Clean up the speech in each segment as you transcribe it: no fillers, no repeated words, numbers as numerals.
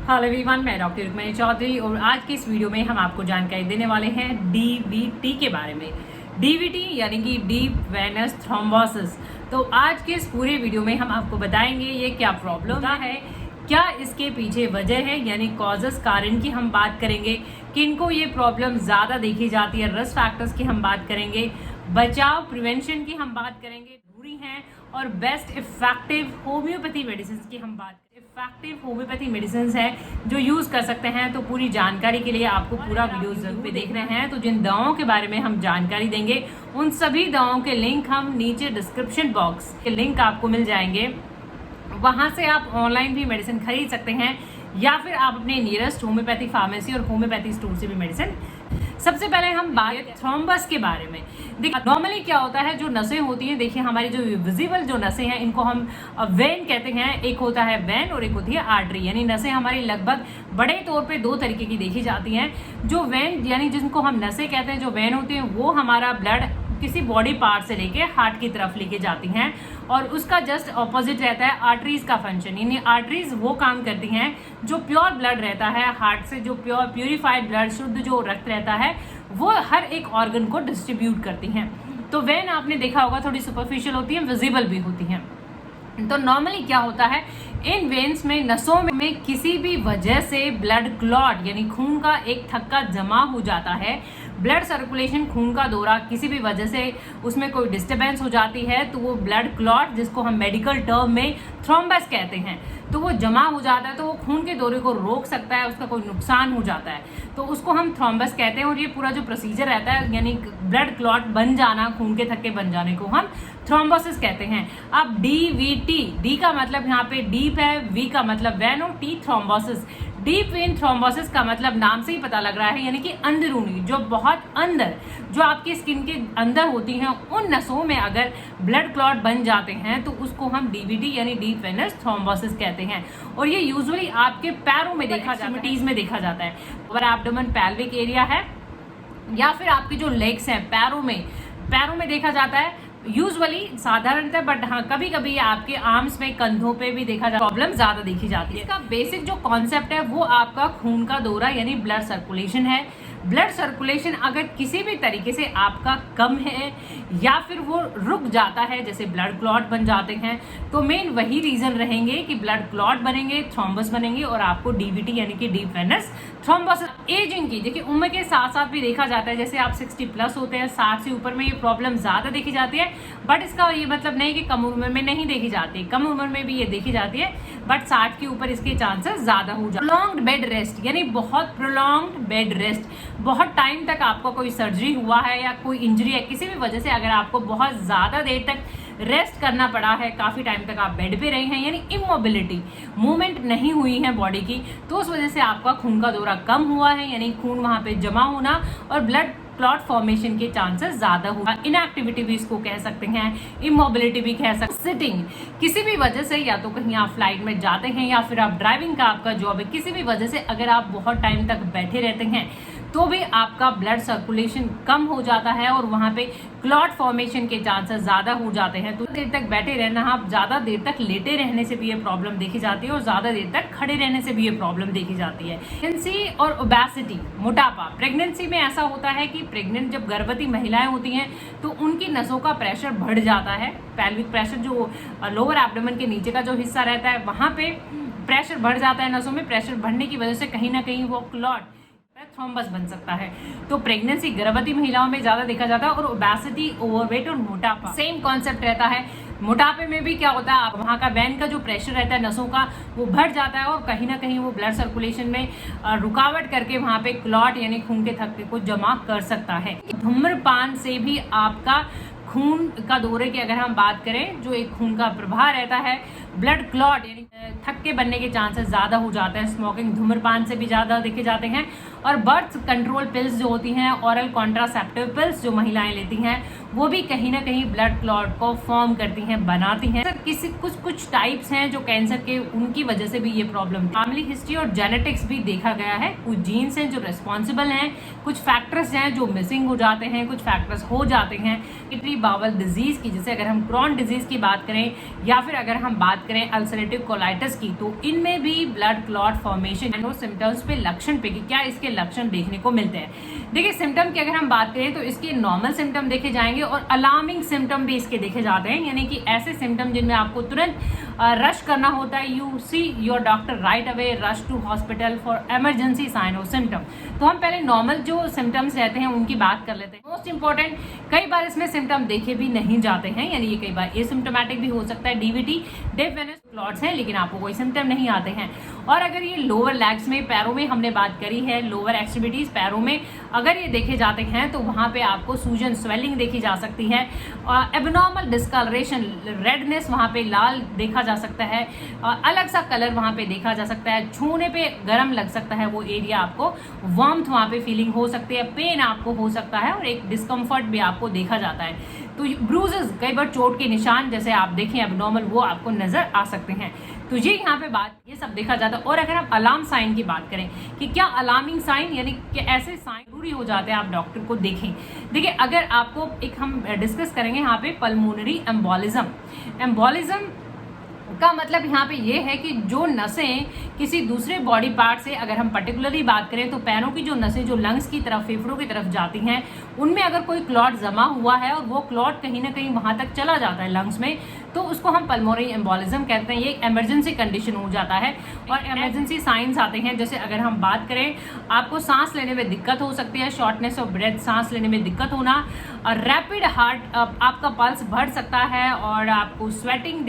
Hello everyone, मैं doctor Rukmini Chaudhary और आज की इस वीडियो में हम आपको जानकारी देने वाले हैं डीवीटी के बारे में। डीवीटी यानी कि डीप वेनस थ्रोम्बोसिस। तो आज के इस पूरे वीडियो में हम आपको बताएंगे ये क्या प्रॉब्लम है, क्या इसके पीछे वजह है यानी कॉजेस, कारण की हम बात करेंगे, किनको ये प्रॉब्लम ज़्यादा देखी जाती है, रिस्क फैक्टर्स की हम बात करेंगे, बचाव प्रिवेंशन की हम बात करेंगे, जरूरी हैं, और बेस्ट इफेक्टिव होम्योपैथी मेडिसिन की हम बात करेंगे। इफेक्टिव होम्योपैथी मेडिसिन है जो यूज़ कर सकते हैं। तो पूरी जानकारी के लिए आपको पूरा वीडियो जरूर पे देखना है। तो जिन दवाओं के बारे में हम जानकारी देंगे उन सभी दवाओं के लिंक हम नीचे डिस्क्रिप्शन बॉक्स के लिंक आपको मिल जाएंगे, वहाँ से आप ऑनलाइन भी मेडिसिन खरीद सकते हैं या फिर आप अपने नियरेस्ट होम्योपैथी फार्मेसी और होम्योपैथी स्टोर से भी मेडिसिन। सबसे पहले हम बात थ्रोम्बस के बारे में। देखिए नॉर्मली क्या होता है, जो नसें होती हैं, देखिए हमारी जो विजिबल जो नसें हैं इनको हम वेन कहते हैं। एक होता है वेन और एक होती है आर्टरी। यानी नसें हमारी लगभग बड़े तौर पे दो तरीके की देखी जाती हैं। जो वेन यानी जिनको हम नसें कहते हैं, जो वेन होती हैं वो हमारा ब्लड किसी बॉडी पार्ट से लेके हार्ट की तरफ लेके जाती हैं, और उसका जस्ट ऑपोजिट रहता है आर्टरीज का फंक्शन। यानी आर्टरीज वो काम करती हैं जो प्योर ब्लड रहता है हार्ट से, जो प्यूरिफाइड ब्लड, शुद्ध जो रक्त रहता है वो हर एक ऑर्गन को डिस्ट्रीब्यूट करती हैं। तो वेन आपने देखा होगा थोड़ी सुपरफिशियल होती है, विजिबल भी होती हैं। तो नॉर्मली क्या होता है, इन वेन्स में, नसों में किसी भी वजह से ब्लड क्लॉट यानी खून का एक थक्का जमा हो जाता है। ब्लड सर्कुलेशन, खून का दौरा किसी भी वजह से उसमें कोई डिस्टर्बेंस हो जाती है तो वो ब्लड क्लॉट, जिसको हम मेडिकल टर्म में थ्रोम्बस कहते हैं, तो वो जमा हो जाता है। तो वो खून के दौरे को रोक सकता है, उसका कोई नुकसान हो जाता है तो उसको हम थ्रोम्बस कहते हैं। और ये पूरा जो प्रोसीजर रहता है यानी ब्लड क्लॉट बन जाना, खून के थक्के बन जाने को हम थ्रोम्बोसिस कहते हैं। अब डीवीटी, डी का मतलब यहाँ पे डीप है, वी का मतलब वेन और T thrombosis. Deep vein thrombosis का मतलब नाम से ही पता लग रहा है, यानी कि अंदरूनी, जो बहुत अंदर, जो आपकी स्किन के अंदर होती हैं, उन नसों में अगर ब्लड क्लॉट बन जाते हैं तो उसको हम डीवीटी यानी डीप वेनस थ्रोम्बोसिस कहते हैं। और ये यूजुअली आपके पैरों में देखा जाता है, एक्सट्रीमिटीज में देखा जाता है। ओवर एब्डोमेन पैल्विक एरिया है या फिर आपकी जो लेग्स हैं पैरों में देखा जाता है यूजुअली, साधारणतः, बट हाँ कभी कभी आपके आर्म्स में, कंधों पे भी देखा जाता है, प्रॉब्लम ज्यादा देखी जाती है। इसका बेसिक जो कॉन्सेप्ट है वो आपका खून का दौरा यानी ब्लड सर्कुलेशन है। ब्लड सर्कुलेशन अगर किसी भी तरीके से आपका कम है या फिर वो रुक जाता है, जैसे ब्लड क्लॉट बन जाते हैं, तो मेन वही रीजन रहेंगे कि ब्लड क्लॉट बनेंगे, थ्रोम्बस बनेंगे और आपको डीवीटी यानी कि डीप वेनस थ्रोम्बोसिस। एजिंग की, देखिए उम्र के साथ साथ भी देखा जाता है, जैसे आप 60 प्लस होते हैं, 60 से ऊपर में ये प्रॉब्लम ज्यादा देखी जाती है। बट इसका ये मतलब नहीं कि कम उम्र में नहीं देखी जाती, कम उम्र में भी ये देखी जाती है, बट 60 के ऊपर इसके चांसेस ज्यादा हो जाते हैं। प्रोलॉन्ग्ड बेड रेस्ट यानी बहुत प्रोलॉन्ग्ड बेड रेस्ट, बहुत टाइम तक आपको कोई सर्जरी हुआ है या कोई इंजरी है, किसी भी वजह से अगर आपको बहुत ज्यादा देर तक रेस्ट करना पड़ा है, काफी टाइम तक आप बेड पे रहे हैं, यानी इमोबिलिटी, मूवमेंट नहीं हुई है बॉडी की, तो उस वजह से आपका खून का दौरा कम हुआ है, यानी खून वहां पे जमा होना और ब्लड क्लॉट फॉर्मेशन के चांसेस ज्यादा होगा। इनएक्टिविटी भी इसको कह सकते हैं, इमोबिलिटी भी कह सकते हैं। सिटिंग, किसी भी वजह से, या तो कहीं आप फ्लाइट में जाते हैं या फिर आप ड्राइविंग का आपका जॉब है, किसी भी वजह से अगर आप बहुत टाइम तक बैठे रहते हैं तो भी आपका ब्लड सर्कुलेशन कम हो जाता है और वहां पे क्लॉट फॉर्मेशन के चांसेस ज्यादा हो जाते हैं। तो देर तक बैठे रहना, आप ज्यादा देर तक लेटे रहने से भी ये प्रॉब्लम देखी जाती है और ज्यादा देर तक खड़े रहने से भी ये प्रॉब्लम देखी जाती है। प्रेगनेंसी और ओबेसिटी, मोटापा। प्रेगनेंसी में ऐसा होता है कि प्रेग्नेंट जब गर्भवती महिलाएं होती हैं तो उनकी नसों का प्रेशर बढ़ जाता है। पेल्विक प्रेशर, जो लोअर एब्डोमेन के नीचे का जो हिस्सा रहता है, वहां पे प्रेशर बढ़ जाता है नसों में। प्रेशर बढ़ने की वजह से कहीं ना कहीं वो क्लॉट, थ्रोम्बस बन सकता है। तो प्रेगनेंसी गर्भवती महिलाओं में ज्यादा देखा जाता है। और ओबेसिटी, ओवरवेट और मोटापा, सेम कॉन्सेप्ट रहता है। मोटापे में भी क्या होता है, वहाँ का वेन का जो प्रेशर रहता है नसों का, वो बढ़ जाता है और कहीं ना कहीं वो ब्लड सर्कुलेशन में रुकावट करके वहाँ पे क्लॉट यानी खून के थक्के को जमा कर सकता है। धूम्रपान से भी आपका खून का दौरे की अगर हम बात करें, जो एक खून का प्रवाह रहता है, ब्लड क्लॉट यानी थक्के बनने के चांसेस ज्यादा हो जाते हैं। स्मोकिंग, धूम्रपान से भी ज्यादा देखे जाते हैं। और बर्थ कंट्रोल पिल्स जो होती हैं, ऑरल कॉन्ट्रासेप्टिव पिल्स जो महिलाएं लेती हैं, वो भी कहीं ना कहीं ब्लड क्लॉट को फॉर्म करती हैं, बनाती हैं। किसी कुछ टाइप्स हैं जो कैंसर के, उनकी वजह से भी ये प्रॉब्लम। फैमिली हिस्ट्री और जेनेटिक्स भी देखा गया है। कुछ जीन्स हैं जो रिस्पॉन्सिबल हैं, कुछ फैक्टर्स हैं जो मिसिंग हो जाते हैं, कुछ फैक्टर्स हो जाते हैं। किडनी बाउल डिजीज की, जैसे अगर हम क्रॉन डिजीज की बात करें या फिर अगर हम बात करें अल्सरेटिव कोलाइटिस की, तो इनमें भी ब्लड क्लॉट फॉर्मेशन और सिम्टम्स पे लक्षण पे कि क्या इसके लक्षण देखने को मिलते हैं। देखिए सिम्टम की अगर हम बात करें तो इसके नॉर्मल सिम्टम देखे जाएंगे और अलार्मिंग सिम्टम भी इसके देखे जाते हैं, यानी कि ऐसे सिम्टम जिनमें आपको तुरंत रश करना होता है। You see your doctor right away, rush to hospital for emergency sign और सिम्टम। तो हम पहले नॉर्मल जो सिम्टम्स रहते हैं उनकी बात कर लेते हैं। मोस्ट इंपॉर्टेंट, कई बार इसमें सिम्टम देखे भी नहीं जाते हैं, यानी ये कई बार एसिम्प्टोमेटिक भी हो सकता है। डीवीटी डीप वेनस क्लॉट्स हैं लेकिन आपको कोई सिम्टम नहीं आते हैं। और अगर ये लोअर लेग्स में, पैरों में हमने बात करी है, लोअर एक्सट्रीमिटीज पैरों में अगर ये देखे जाते हैं तो वहाँ पे आपको सूजन, स्वेलिंग देखी जा सकती है। एबनॉर्मल डिस्कलरेशन, रेडनेस वहाँ पे लाल देखा जा सकता है, अलग सा कलर वहाँ पे देखा जा सकता है। छूने पे गर्म लग सकता है वो एरिया, आपको वार्मथ वहाँ पे फीलिंग हो सकती है, पेन आपको हो सकता है और एक डिस्कम्फर्ट भी आपको देखा जाता है। तो ब्रूजेस, कई बार चोट के निशान जैसे आप देखें एबनॉर्मल, वो आपको नजर आ सकते हैं। तो ये यहाँ पे बात, ये सब देखा जाता है। और अगर हम अलार्म साइन की बात करें कि क्या अलार्मिंग साइन, यानी कि ऐसे साइन जरूरी हो जाते हैं आप डॉक्टर को देखें। देखिए अगर आपको एक हम डिस्कस करेंगे यहाँ पे पल्मोनरी एम्बोलिज्म। एम्बोलिज्म का मतलब यहाँ पे ये है कि जो नसें किसी दूसरे बॉडी पार्ट से, अगर हम पर्टिकुलरली बात करें तो पैरों की जो नसें जो लंग्स की तरफ, फेफड़ों की तरफ जाती हैं, उनमें अगर कोई क्लॉट जमा हुआ है और वो क्लॉट कहीं ना कहीं वहाँ तक चला जाता है लंग्स में, तो उसको हम पल्मोनरी एम्बोलिज्म कहते हैं। ये एक इमरजेंसी कंडीशन हो जाता है और इमरजेंसी साइंस आते हैं। जैसे अगर हम बात करें, आपको सांस लेने में दिक्कत हो सकती है, शॉर्टनेस ऑफ ब्रेथ, सांस लेने में दिक्कत होना, रैपिड हार्ट, आपका पल्स बढ़ सकता है और आपको स्वेटिंग,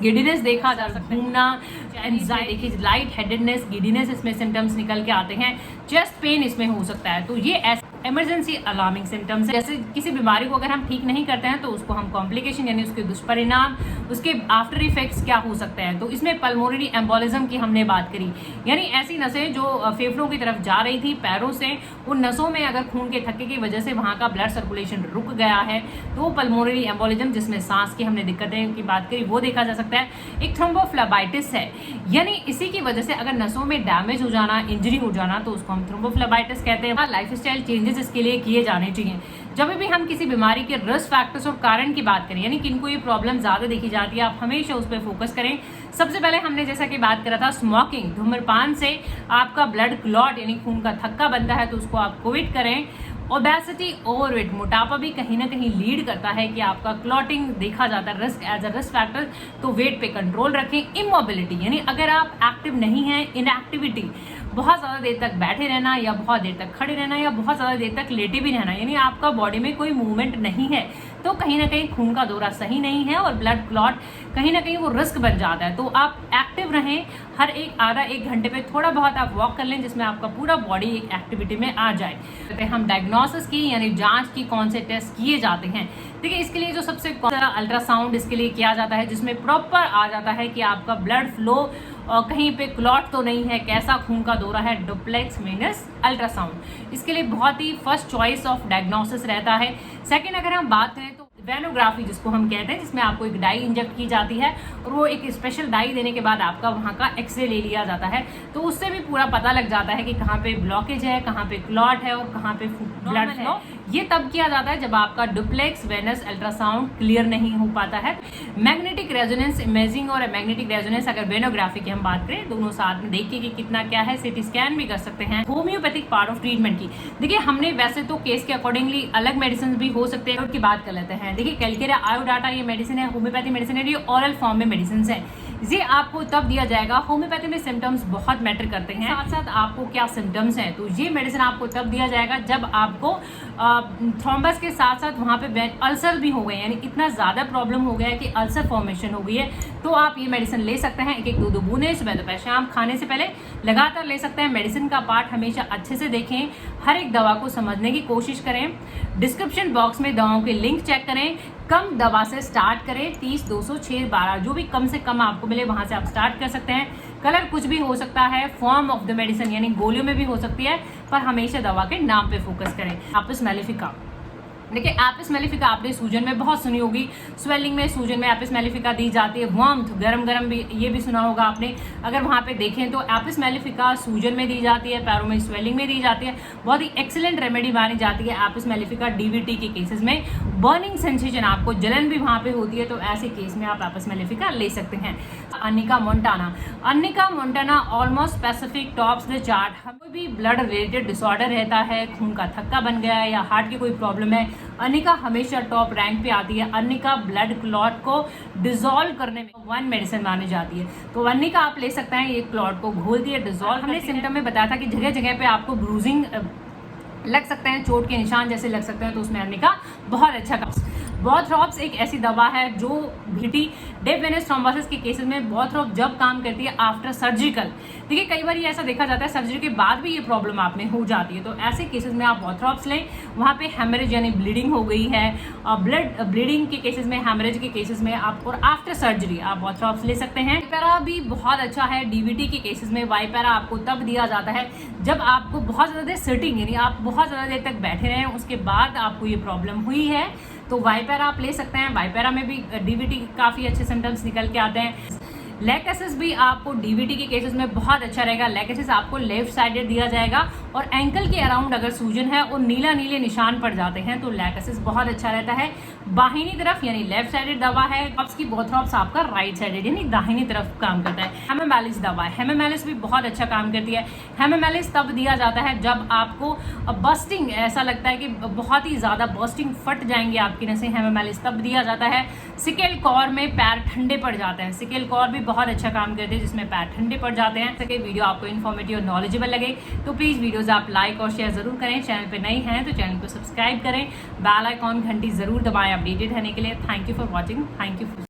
गिडीनेस देखा जा सकता है, घूमना, एंजाइटी देखिए, लाइट हेडेडनेस, गिडीनेस इसमें सिम्टम्स निकल के आते हैं, चेस्ट पेन इसमें हो सकता है। तो ये ऐसे इमरजेंसी अलार्मिंग सिम्टम्स है। जैसे किसी बीमारी को अगर हम ठीक नहीं करते हैं तो उसको हम कॉम्प्लिकेशन, यानी उसके दुष्परिणाम, उसके आफ्टर इफेक्ट्स क्या हो सकते हैं। तो इसमें पल्मोनरी एम्बोलिज्म की हमने बात करी, यानी ऐसी नसें जो फेफड़ों की तरफ जा रही थी पैरों से, उन नसों में अगर खून के थक्के की वजह से वहाँ का ब्लड सर्कुलेशन रुक गया है तो वो पल्मोनरी एम्बोलिज्म, जिसमें सांस की हमने दिक्कतें की बात करी, वो देखा जा सकता है। एक थ्रोम्बोफ्लेबाइटिस है, यानी इसी की वजह से अगर नसों में डैमेज हो जाना, इंजरी हो जाना, तो उसको हम थ्रोम्बोफ्लेबाइटिस कहते हैं। लाइफस्टाइल चेंजेस इसके लिए किए जाने चाहिए। जब भी हम किसी बीमारी के रिस्क फैक्टर्स और कारण की बात करें, यानी किनको ये प्रॉब्लम ज्यादा देखी जाती है, आप हमेशा उस पर फोकस करें। सबसे पहले हमने जैसा कि बात करा था स्मोकिंग, धूम्रपान से आपका ब्लड क्लॉट यानी खून का थक्का बनता है, तो उसको आप अवॉइड करें। ओबेसिटी, ओवरवेट, मोटापा भी कहीं ना कहीं लीड करता है कि आपका क्लॉटिंग देखा जाता है risk, as a risk factor, तो वेट पे कंट्रोल रखें। इमोबिलिटी, यानी अगर आप एक्टिव नहीं हैं, इनएक्टिविटी, बहुत ज़्यादा देर तक बैठे रहना या बहुत देर तक खड़े रहना या बहुत ज़्यादा देर तक लेटे भी रहना, यानी आपका बॉडी में कोई मूवमेंट नहीं है, तो कहीं ना कहीं खून का दौरा सही नहीं है और ब्लड क्लॉट कहीं ना कहीं वो रिस्क बन जाता है। तो आप एक्टिव रहें, हर एक आधा एक घंटे पे थोड़ा बहुत आप वॉक कर लें, जिसमें आपका पूरा बॉडी एक एक्टिविटी में आ जाए। हम डायग्नोसिस की, यानी जांच की, कौन से टेस्ट किए जाते हैं। देखिए इसके लिए जो सबसे अल्ट्रासाउंड इसके लिए किया जाता है, जिसमें प्रॉपर आ जाता है कि आपका ब्लड फ्लो कहीं पे क्लॉट तो नहीं है, कैसा खून का दौरा है, डुप्लेक्स मीनस अल्ट्रासाउंड इसके लिए बहुत ही फर्स्ट चॉइस ऑफ डायग्नोसिस रहता है। सेकंड अगर हम बात करें तो वेनोग्राफी जिसको हम कहते हैं, जिसमें आपको एक डाई इंजेक्ट की जाती है और वो एक स्पेशल डाई देने के बाद आपका वहाँ का एक्सरे ले लिया जाता है, तो उससे भी पूरा पता लग जाता है कि कहाँ पे ब्लॉकेज है, कहाँ पे क्लॉट है और कहाँ पे ब्लड फ्लो। ये तब किया जाता है जब आपका डुप्लेक्स वेनस अल्ट्रासाउंड क्लियर नहीं हो पाता है। मैग्नेटिक रेजोनेंस इमेजिंग और मैग्नेटिक रेजोनेंस, अगर वेनोग्राफी की हम बात करें, दोनों साथ में देखिए कि कितना क्या है, सीटी स्कैन भी कर सकते हैं। होम्योपैथिक पार्ट ऑफ ट्रीटमेंट की देखिए, हमने वैसे तो केस के अकॉर्डिंगली अलग मेडिसिन भी हो सकते हैं, उनकी बात कर लेते हैं। देखिए कैलकेरिया आयोडाटा ये मेडिसिन है, होम्योपैथी मेडिसिन है, ये ऑरल फॉर्म में मेडिसिन है। ये आपको तब दिया जाएगा, होम्योपैथी में सिम्टम्स बहुत मैटर करते हैं, साथ साथ आपको क्या सिम्टम्स हैं, तो ये मेडिसिन आपको तब दिया जाएगा जब आपको थ्रोम्बस के साथ साथ वहाँ पे अल्सर भी हो गए, यानी इतना ज़्यादा प्रॉब्लम हो गया है कि अल्सर फॉर्मेशन हो गई है, तो आप ये मेडिसिन ले सकते हैं। एक एक दो बूंदे सुबह दोपहर शाम खाने से पहले लगातार ले सकते हैं। मेडिसिन का पार्ट हमेशा अच्छे से देखें, हर एक दवा को समझने की कोशिश करें। डिस्क्रिप्शन बॉक्स में दवाओं के लिंक चेक करें, कम दवा से स्टार्ट करें, 30, 200, 6, 12 जो भी कम से कम आपको मिले वहाँ से आप स्टार्ट कर सकते हैं। कलर कुछ भी हो सकता है, फॉर्म ऑफ द मेडिसिन यानी गोलियों में भी हो सकती है, पर हमेशा दवा के नाम पे फोकस करें। आपस मेलिफिका देखिए एपिस मेलिफिका आपने सूजन में बहुत सुनी होगी, स्वेलिंग में सूजन में एपिस मेलिफिका दी जाती है। वार्मथ गरम गरम भी ये भी सुना होगा आपने, अगर वहाँ पे देखें तो एपिस मेलिफिका सूजन में दी जाती है, पैरों में स्वेलिंग में दी जाती है। बहुत ही एक्सीलेंट रेमेडी मानी जाती है एपिस मेलिफिका डीवीटी के केसेस में। बर्निंग सेंसेशन, आपको जलन भी वहाँ पे होती है, तो ऐसे केस में आप एपिस मेलिफिका ले सकते हैं। Arnica montana almost specific tops the chart. कोई भी ब्लड रिलेटेड डिसऑर्डर रहता है, खून का थक्का बन गया है या हार्ट की कोई प्रॉब्लम है, अर्निका हमेशा टॉप रैंक पे आती है। अर्निका ब्लड क्लॉट को डिसॉल्व करने में वन मेडिसिन मानी जाती है, तो अर्निका आप ले सकते हैं। ये क्लॉट को घोलती है, डिसॉल्व। हमने सिम्टम में बताया था कि जगह जगह पे आपको ब्रूजिंग लग सकते हैं, चोट के निशान जैसे लग सकते हैं, तो उसमें अर्निका बहुत अच्छा काम। बॉथरॉप्स एक ऐसी दवा है जो डीवीटी डीप वेनस थ्रोम्बोसिस के केसेस में बॉथरॉप जब काम करती है आफ्टर सर्जिकल। देखिए कई बार ये ऐसा देखा जाता है सर्जरी के बाद भी ये प्रॉब्लम आप में हो जाती है, तो ऐसे केसेस में आप बॉथरॉप्स लें। वहाँ पे हेमरेज यानी ब्लीडिंग हो गई है, ब्लीडिंग के केसेस में, हेमरेज के केसेस में आप, और आफ्टर सर्जरी आप बॉथरॉप्स ले सकते हैं। वाइपेरा भी बहुत अच्छा है डीवीटी के केसेस में। वाइपेरा आपको तब दिया जाता है जब आपको बहुत ज़्यादा देर सिटिंग, यानी आप बहुत ज़्यादा देर तक बैठे रहे हैं, उसके बाद आपको ये प्रॉब्लम हुई है, तो वाइपेरा आप ले सकते हैं। वाइपेरा में भी डीवीटी काफ़ी अच्छे सिम्टम्स निकल के आते हैं। लैकेसिस भी आपको डीवीटी के केसेस में बहुत अच्छा रहेगा। लैकेसिस आपको लेफ्ट साइडेड दिया जाएगा, और एंकल के अराउंड अगर सूजन है और नीले निशान पड़ जाते हैं तो लैकेसिस बहुत अच्छा रहता है। बाहिनी तरफ यानी लेफ्ट साइडेड दवा है। टॉप्स की बॉथरॉप्स आपका राइट साइडेड यानी दाहिनी तरफ काम करता है। हेमामेलिस दवा है, हेमामेलिस भी बहुत अच्छा काम करती है। हेमामेलिस तब दिया जाता है जब आपको बस्टिंग, ऐसा लगता है कि बहुत ही ज़्यादा बस्टिंग फट जाएंगे आपकी नसें, हेमामेलिस तब दिया जाता है। सिकेल कॉर में पैर ठंडे पड़ जाते हैं, सिकेल कॉर भी बहुत अच्छा काम करते हैं जिसमें पैर ठंडे पड़ जाते हैं। सके वीडियो आपको इन्फॉर्मेटिव और नॉलेजेबल लगे तो प्लीज़ वीडियोस आप लाइक और शेयर ज़रूर करें। चैनल पे नए हैं तो चैनल को सब्सक्राइब करें, बेल आइकॉन घंटी ज़रूर दबाएं अपडेटेड रहने के लिए। Thank you for watching, thank you.